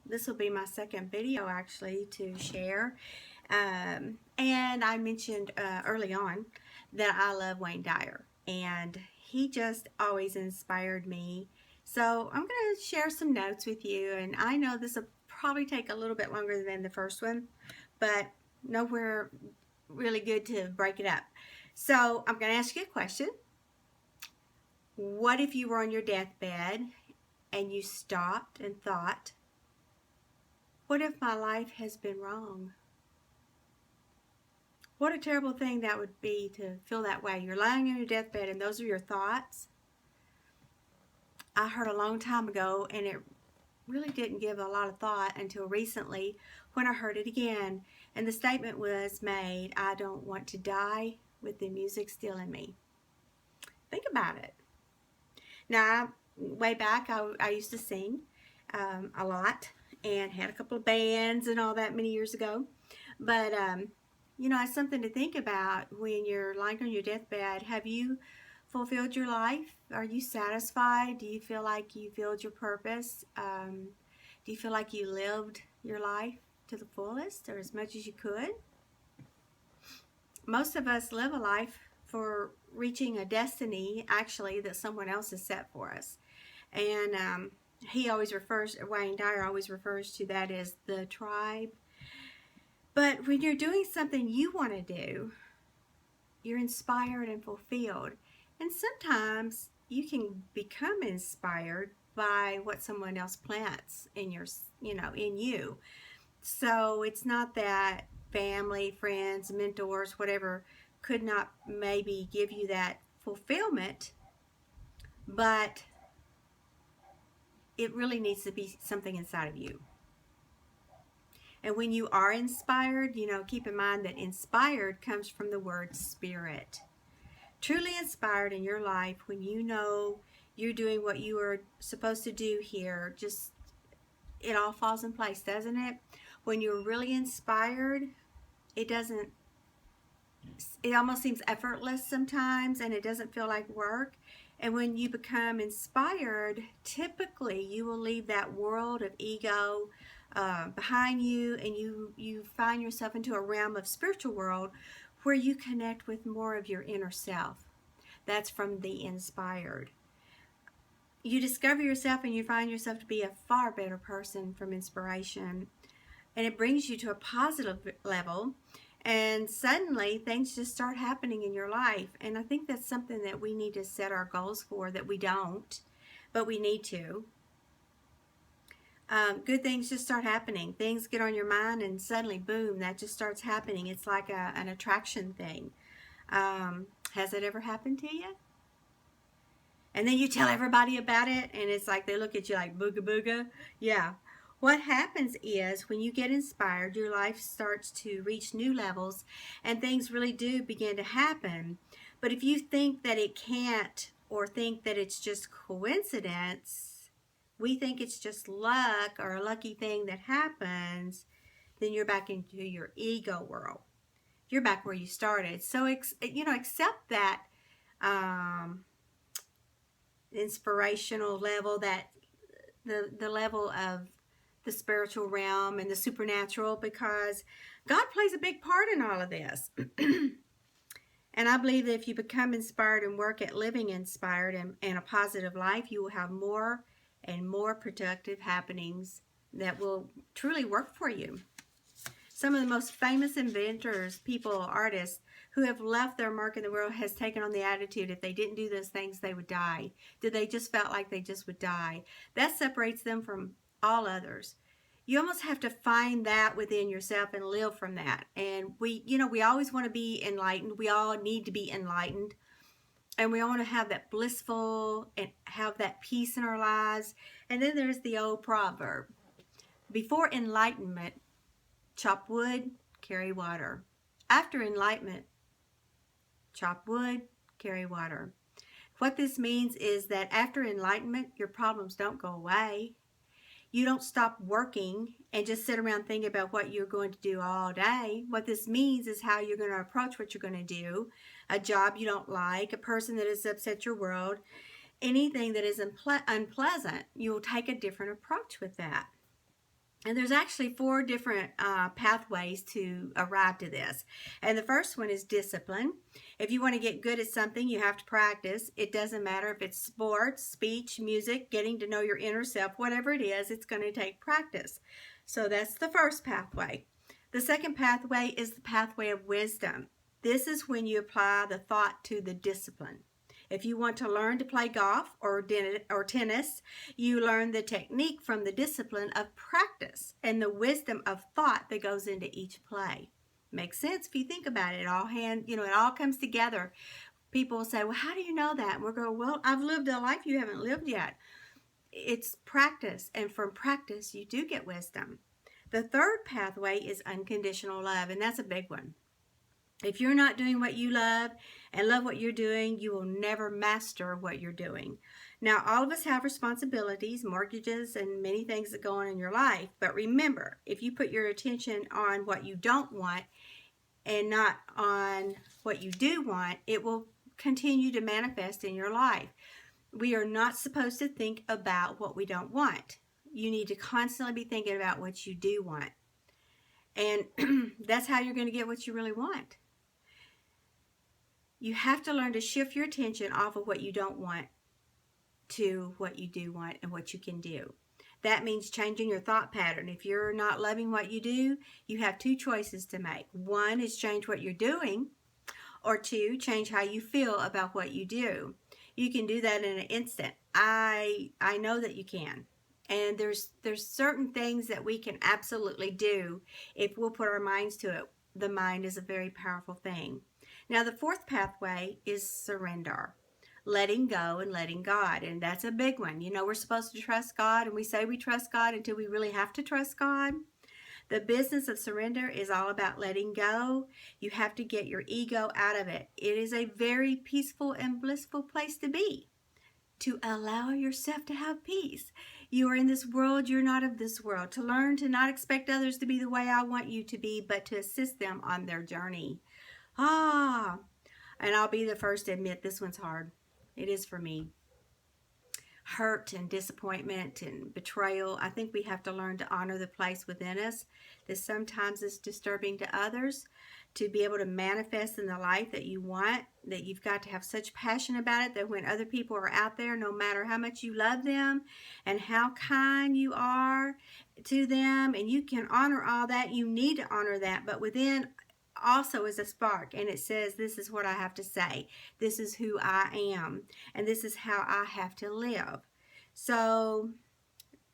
This will be my second video actually to share. And I mentioned early on that I love Wayne Dyer, and he just always inspired me. So I'm going to share some notes with you, and I know this will probably take a little bit longer than the first one, but nowhere really good to break it up. So I'm going to ask you a question. What if you were on your deathbed and you stopped and thought, what if my life has been wrong? What a terrible thing that would be to feel that way. You're lying on your deathbed and those are your thoughts. I heard a long time ago, and it really didn't give a lot of thought until recently when I heard it again. And the statement was made, I don't want to die with the music still in me. Think about it. Now, way back, I used to sing a lot and had a couple of bands and all that many years ago. But, it's something to think about when you're lying on your deathbed. Have you fulfilled your life? Are you satisfied? Do you feel like you filled your purpose? Do you feel like you lived your life to the fullest or as much as you could? Most of us live a life for reaching a destiny, actually, that someone else has set for us. And Wayne Dyer always refers to that as the tribe. But when you're doing something you want to do, you're inspired and fulfilled. And sometimes you can become inspired by what someone else plants in in you. So it's not that family, friends, mentors, whatever, could not maybe give you that fulfillment, but it really needs to be something inside of you. And when you are inspired, keep in mind that inspired comes from the word spirit. Truly inspired in your life when you know you're doing what you are supposed to do here, just it all falls in place, doesn't it? When you're really inspired, it almost seems effortless sometimes, and it doesn't feel like work. And when you become inspired, typically you will leave that world of ego behind you, and you find yourself into a realm of spiritual world where you connect with more of your inner self. That's from the inspired. You discover yourself and you find yourself to be a far better person from inspiration, and it brings you to a positive level, and suddenly things just start happening in your life. And I think that's something that we need to set our goals for, that we don't, but we need to. Good things just start happening. Things get on your mind and suddenly, boom, that just starts happening. It's like an attraction thing. Has it ever happened to you? And then you tell everybody about it, and it's like they look at you like, booga booga. Yeah. What happens is when you get inspired, your life starts to reach new levels and things really do begin to happen. But if you think that it can't, or think that it's just coincidence, we think it's just luck or a lucky thing that happens, then you're back into your ego world. You're back where you started. So, accept that inspirational level, that the level of the spiritual realm and the supernatural, because God plays a big part in all of this. And I believe that if you become inspired and work at living inspired and a positive life, you will have more and more productive happenings that will truly work for you. Some of the most famous inventors, people, artists who have left their mark in the world has taken on the attitude, if they didn't do those things, they would die. Did they just felt like they just would die? That separates them from all others. You almost have to find that within yourself and live from that. And we always want to be enlightened. We all need to be enlightened. And we all want to have that blissful and have that peace in our lives. And then there's the old proverb: before enlightenment, chop wood, carry water. After enlightenment, chop wood, carry water. What this means is that after enlightenment, your problems don't go away. You don't stop working and just sit around thinking about what you're going to do all day. What this means is how you're going to approach what you're going to do. A job you don't like, a person that has upset your world. anything that is unpleasant, you'll take a different approach with that. And there's actually 4 different pathways to arrive to this. And the first one is discipline. If you want to get good at something, you have to practice. It doesn't matter if it's sports, speech, music, getting to know your inner self, whatever it is, it's going to take practice. So that's the first pathway. The second pathway is the pathway of wisdom. This is when you apply the thought to the discipline. If you want to learn to play golf or tennis, you learn the technique from the discipline of practice and the wisdom of thought that goes into each play. Makes sense if you think about it. It all comes together. People will say, well, how do you know that? And we'll go, well, I've lived a life you haven't lived yet. It's practice, and from practice, you do get wisdom. The third pathway is unconditional love, and that's a big one. If you're not doing what you love and love what you're doing, you will never master what you're doing. Now, all of us have responsibilities, mortgages, and many things that go on in your life. But remember, if you put your attention on what you don't want and not on what you do want, it will continue to manifest in your life. We are not supposed to think about what we don't want. You need to constantly be thinking about what you do want. And that's how you're going to get what you really want. You have to learn to shift your attention off of what you don't want to what you do want and what you can do. That means changing your thought pattern. If you're not loving what you do, you have 2 choices to make. 1 is change what you're doing, or 2, change how you feel about what you do. You can do that in an instant. I know that you can. And there's certain things that we can absolutely do if we'll put our minds to it. The mind is a very powerful thing. Now, the 4th pathway is surrender, letting go and letting God. And that's a big one. We're supposed to trust God, and we say we trust God until we really have to trust God. The business of surrender is all about letting go. You have to get your ego out of it. It is a very peaceful and blissful place to be, to allow yourself to have peace. You are in this world, you're not of this world. To learn to not expect others to be the way I want you to be, but to assist them on their journey. And I'll be the first to admit this one's hard. It is for me. Hurt and disappointment and betrayal. I think we have to learn to honor the place within us that sometimes is disturbing to others, to be able to manifest in the life that you want, that you've got to have such passion about it that when other people are out there, no matter how much you love them and how kind you are to them, and you can honor all that, you need to honor that, but within also is a spark, and it says, this is what I have to say, this is who I am, and this is how I have to live. So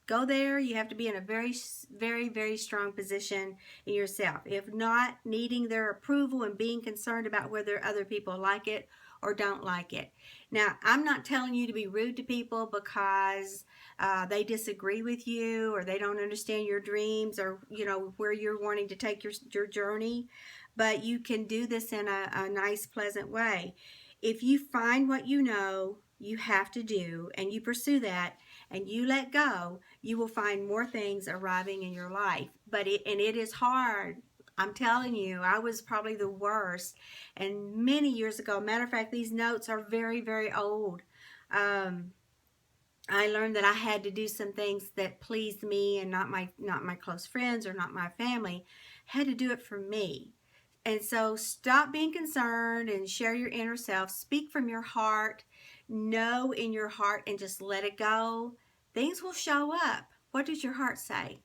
go there. You have to be in a very, very, very strong position in yourself. If not, needing their approval and being concerned about whether other people like it or don't like it. Now, I'm not telling you to be rude to people because they disagree with you or they don't understand your dreams or, where you're wanting to take your journey. But you can do this in a nice, pleasant way. If you find what you know you have to do and you pursue that and you let go, you will find more things arriving in your life. But it is hard. I'm telling you, I was probably the worst. And many years ago, matter of fact, these notes are very, very old. I learned that I had to do some things that pleased me and not my close friends or not my family. I had to do it for me. And so stop being concerned and share your inner self. Speak from your heart. Know in your heart and just let it go. Things will show up. What does your heart say?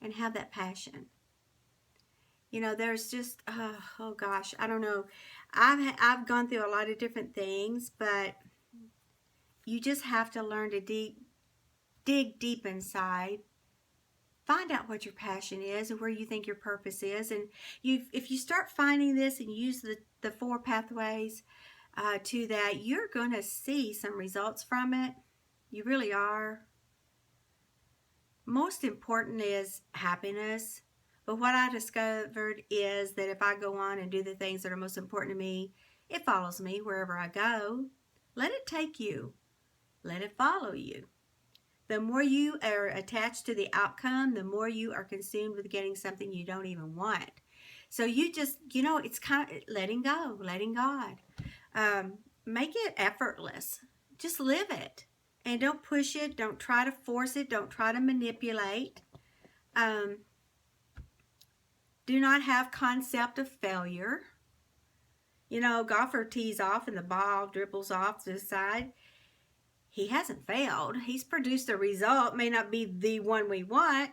And have that passion. There's just, oh gosh, I don't know. I've gone through a lot of different things, but you just have to learn to dig deep inside. Find out what your passion is and where you think your purpose is. And if you start finding this and use the 4 pathways to that, you're going to see some results from it. You really are. Most important is happiness. But what I discovered is that if I go on and do the things that are most important to me, it follows me wherever I go. Let it take you. Let it follow you. The more you are attached to the outcome, the more you are consumed with getting something you don't even want. So you just, it's kind of letting go, letting God. Make it effortless Just live it. And don't push it. Don't try to force it. Don't try to manipulate. Do not have concept of failure. You know, golfer tees off and the ball dribbles off to the side. He hasn't failed. He's produced a result. May not be the one we want,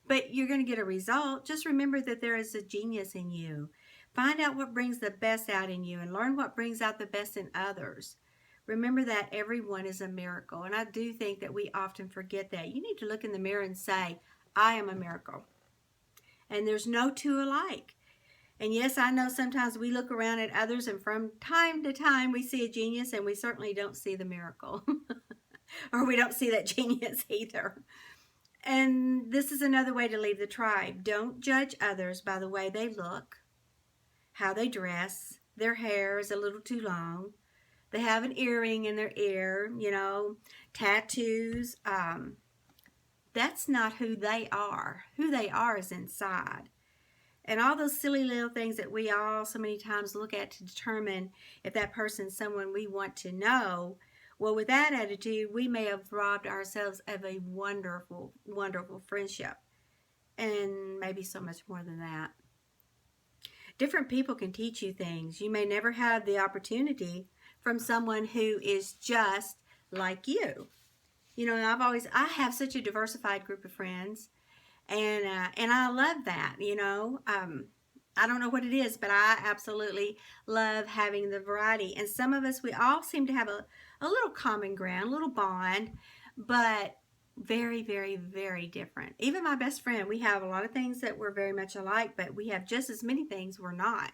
but you're going to get a result. Just remember that there is a genius in you. Find out what brings the best out in you and learn what brings out the best in others. Remember that everyone is a miracle. And I do think that we often forget that. You need to look in the mirror and say, I am a miracle. And there's no two alike. And yes, I know sometimes we look around at others and from time to time we see a genius and we certainly don't see the miracle. Or we don't see that genius either. And this is another way to leave the tribe. Don't judge others by the way they look, how they dress. Their hair is a little too long. They have an earring in their ear, you know, tattoos. That's not who they are. Who they are is inside. And all those silly little things that we all so many times look at to determine if that person's someone we want to know. Well, with that attitude, we may have robbed ourselves of a wonderful, wonderful friendship. And maybe so much more than that. Different people can teach you things. You may never have the opportunity from someone who is just like you. You know, I have such a diversified group of friends. And I love that, you know. I don't know what it is, but I absolutely love having the variety. And some of us, we all seem to have a little common ground, a little bond, but very, very, very different. Even my best friend, we have a lot of things that we're very much alike, but we have just as many things we're not.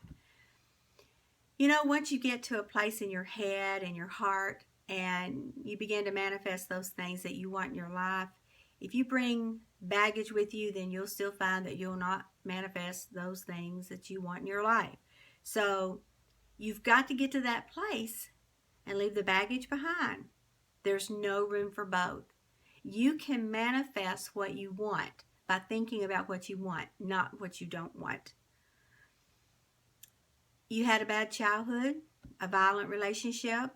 You know, once you get to a place in your head and your heart and you begin to manifest those things that you want in your life, if you bring baggage with you, then you'll still find that you'll not manifest those things that you want in your life. So you've got to get to that place and leave the baggage behind. There's no room for both. You can manifest what you want by thinking about what you want, not what you don't want. You had a bad childhood, a violent relationship.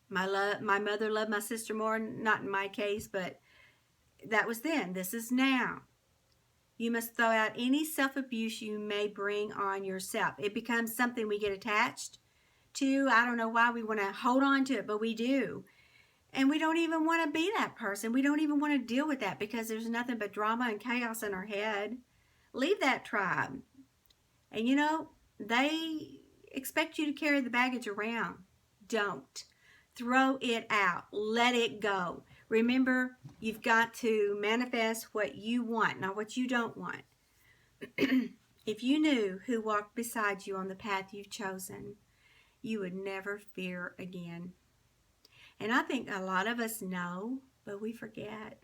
My mother loved my sister more, not in my case, but that was then. This is now. You must throw out any self-abuse you may bring on yourself. It becomes something we get attached to. I don't know why we want to hold on to it, but we do. And we don't even want to be that person. We don't even want to deal with that because there's nothing but drama and chaos in our head. Leave that tribe. And you know, they expect you to carry the baggage around. Don't. Throw it out. Let it go. Remember, you've got to manifest what you want, not what you don't want. If you knew who walked beside you on the path you've chosen, you would never fear again. And I think a lot of us know, but we forget.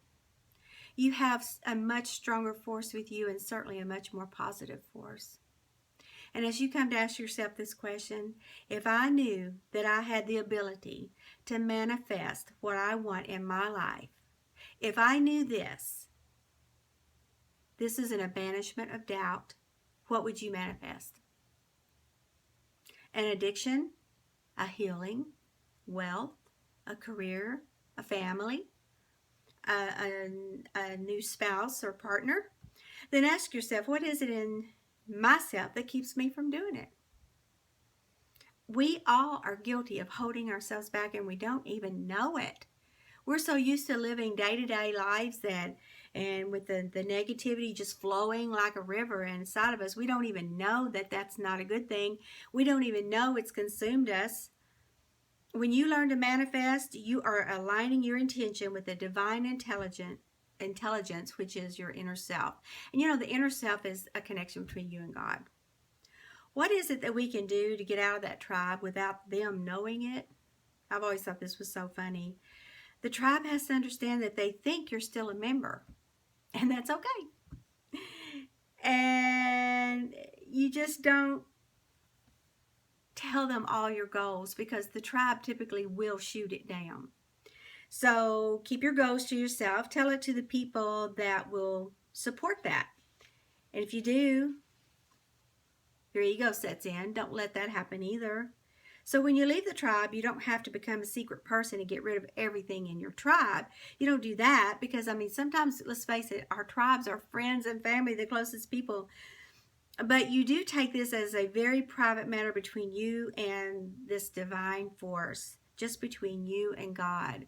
You have a much stronger force with you and certainly a much more positive force. And as you come to ask yourself this question, if I knew that I had the ability to manifest what I want in my life, if I knew this is an banishment of doubt, what would you manifest? An addiction, a healing, wealth, a career, a family, a new spouse or partner? Then ask yourself, what is it in myself that keeps me from doing it? We all are guilty of holding ourselves back and we don't even know it. We're so used to living day-to-day lives and with the negativity just flowing like a river inside of us, we don't even know that that's not a good thing. We don't even know it's consumed us. When you learn to manifest, you are aligning your intention with the divine intelligence, which is your inner self. And you know, the inner self is a connection between you and God. What is it that we can do to get out of that tribe without them knowing it? I've always thought this was so funny. The tribe has to understand that they think you're still a member, and that's okay. And you just don't tell them all your goals because the tribe typically will shoot it down. So keep your goals to yourself. Tell it to the people that will support that. And if you do, your ego sets in. Don't let that happen either. So when you leave the tribe, you don't have to become a secret person and get rid of everything in your tribe. You don't do that because, I mean, sometimes, let's face it, our tribes are friends and family, the closest people. But you do take this as a very private matter between you and this divine force, just between you and God.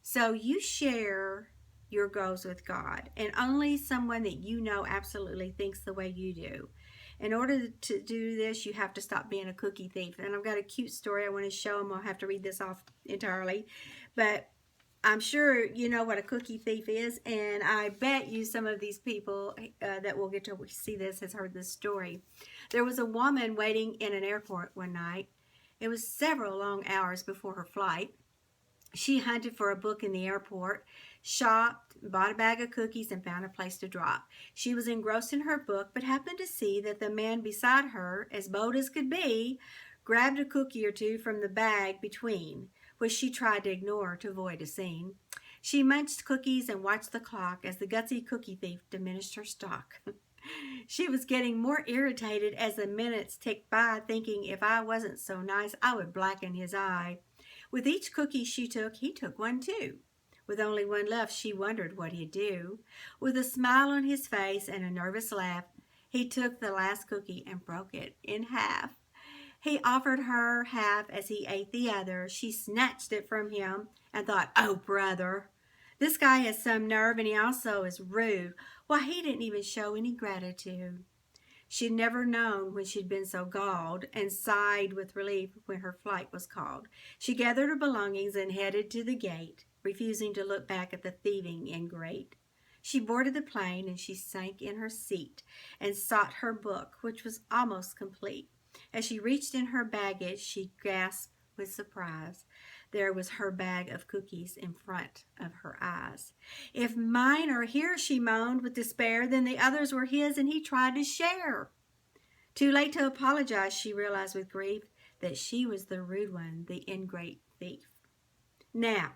So you share your goals with God, and only someone that you know absolutely thinks the way you do. In order to do this, you have to stop being a cookie thief. And I've got a cute story I want to show them. I'll have to read this off entirely. But I'm sure you know what a cookie thief is, and I bet you some of these people that will get to see this has heard this story. There was a woman waiting in an airport one night. It was several long hours before her flight. She hunted for a book in the airport, shopped, bought a bag of cookies, and found a place to drop. She was engrossed in her book, but happened to see that the man beside her, as bold as could be, grabbed a cookie or two from the bag between, which she tried to ignore to avoid a scene. She munched cookies and watched the clock as the gutsy cookie thief diminished her stock. She was getting more irritated as the minutes ticked by, thinking if I wasn't so nice, I would blacken his eye. With each cookie she took, he took one too. With only one left, she wondered what he'd do. With a smile on his face and a nervous laugh, he took the last cookie and broke it in half. He offered her half as he ate the other. She snatched it from him and thought, oh, brother, this guy has some nerve, and he also is rude. Why, he didn't even show any gratitude. She'd never known when she'd been so galled, and sighed with relief when her flight was called. She gathered her belongings and headed to the gate, refusing to look back at the thieving ingrate. She boarded the plane, and she sank in her seat and sought her book, which was almost complete. As she reached in her baggage, she gasped with surprise. There was her bag of cookies in front of her eyes. If mine are here, she moaned with despair, then the others were his, and he tried to share. Too late to apologize, she realized with grief that she was the rude one, the ingrate thief. Now,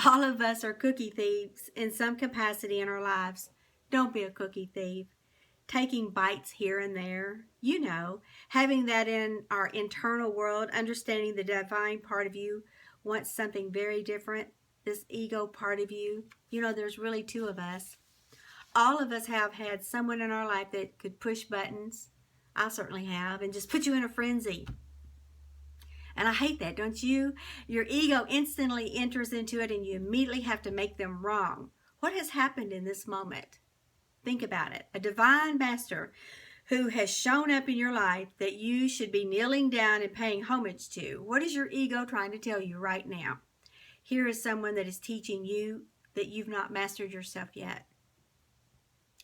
all of us are cookie thieves in some capacity in our lives. Don't be a cookie thief. Taking bites here and there, you know, having that in our internal world, understanding the divine part of you wants something very different, this ego part of you. You know, there's really two of us. All of us have had someone in our life that could push buttons. I certainly have, and just put you in a frenzy. And I hate that, don't you? Your ego instantly enters into it, and you immediately have to make them wrong. What has happened in this moment? Think about it. A divine master who has shown up in your life that you should be kneeling down and paying homage to. What is your ego trying to tell you right now? Here is someone that is teaching you that you've not mastered yourself yet.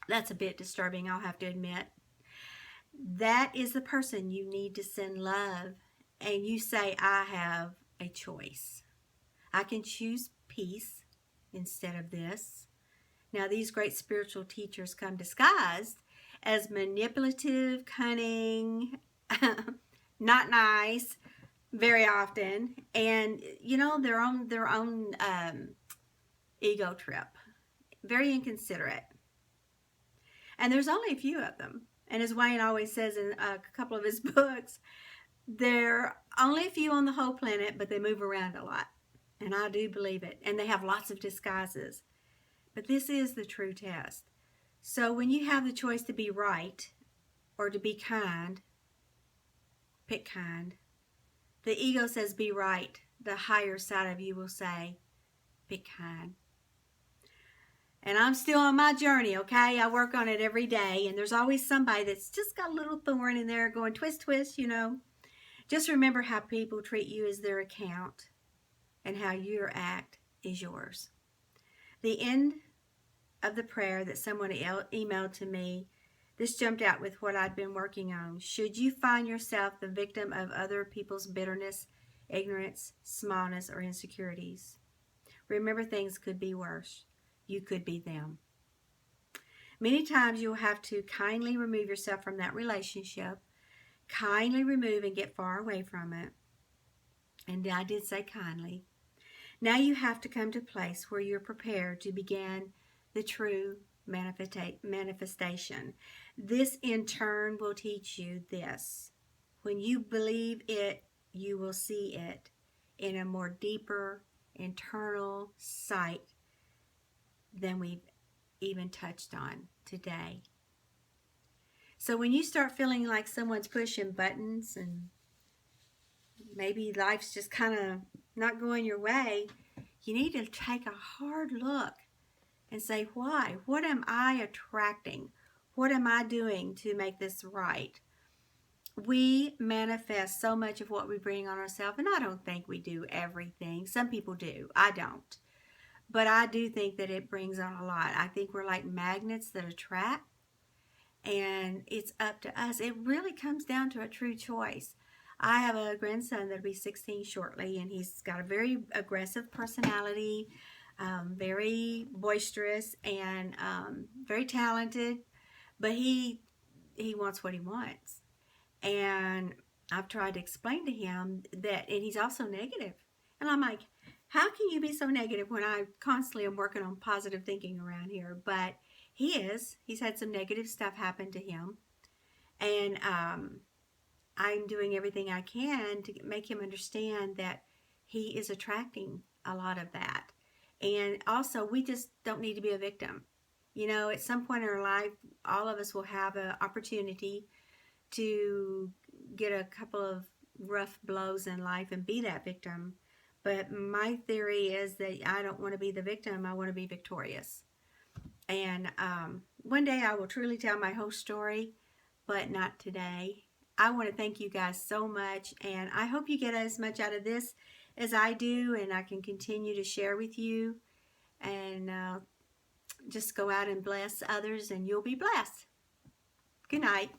That's a bit disturbing, I'll have to admit. That is the person you need to send love. And you say, I have a choice. I can choose peace instead of this. Now, these great spiritual teachers come disguised as manipulative, cunning, not nice, very often, and you know, their own ego trip, very inconsiderate. And there's only a few of them. And as Wayne always says in a couple of his books, there are only a few on the whole planet, but they move around a lot. And I do believe it. And they have lots of disguises. But this is the true test. So when you have the choice to be right or to be kind, pick kind. The ego says be right. The higher side of you will say, pick kind. And I'm still on my journey, okay? I work on it every day. And there's always somebody that's just got a little thorn in there going twist, twist, you know. Just remember how people treat you as their account and how your act is yours. The end of the prayer that someone emailed to me, this jumped out with what I'd been working on. Should you find yourself the victim of other people's bitterness, ignorance, smallness, or insecurities, remember things could be worse. You could be them. Many times you'll have to kindly remove yourself from that relationship, kindly remove and get far away from it. And I did say kindly. Now you have to come to a place where you're prepared to begin the true manifestation. This in turn will teach you this. When you believe it you will see it in a more deeper internal sight than we've even touched on today. So when you start feeling like someone's pushing buttons and maybe life's just kind of not going your way, you need to take a hard look and say, why? What am I attracting? What am I doing to make this right? We manifest so much of what we bring on ourselves, and I don't think we do everything. Some people do. I don't. But I do think that it brings on a lot. I think we're like magnets that attract, and it's up to us. It really comes down to a true choice. I have a grandson that'll be 16 shortly, and he's got a very aggressive personality, very boisterous, and very talented. But he wants what he wants, and I've tried to explain to him that, and he's also negative. And I'm like, how can you be so negative when I constantly am working on positive thinking around here? But he is. He's had some negative stuff happen to him. And I'm doing everything I can to make him understand that he is attracting a lot of that. And also, we just don't need to be a victim. You know, at some point in our life, all of us will have an opportunity to get a couple of rough blows in life and be that victim. But my theory is that I don't want to be the victim. I want to be victorious. And one day I will truly tell my whole story, but not today. I want to thank you guys so much, and I hope you get as much out of this as I do, and I can continue to share with you, and just go out and bless others, and you'll be blessed. Good night.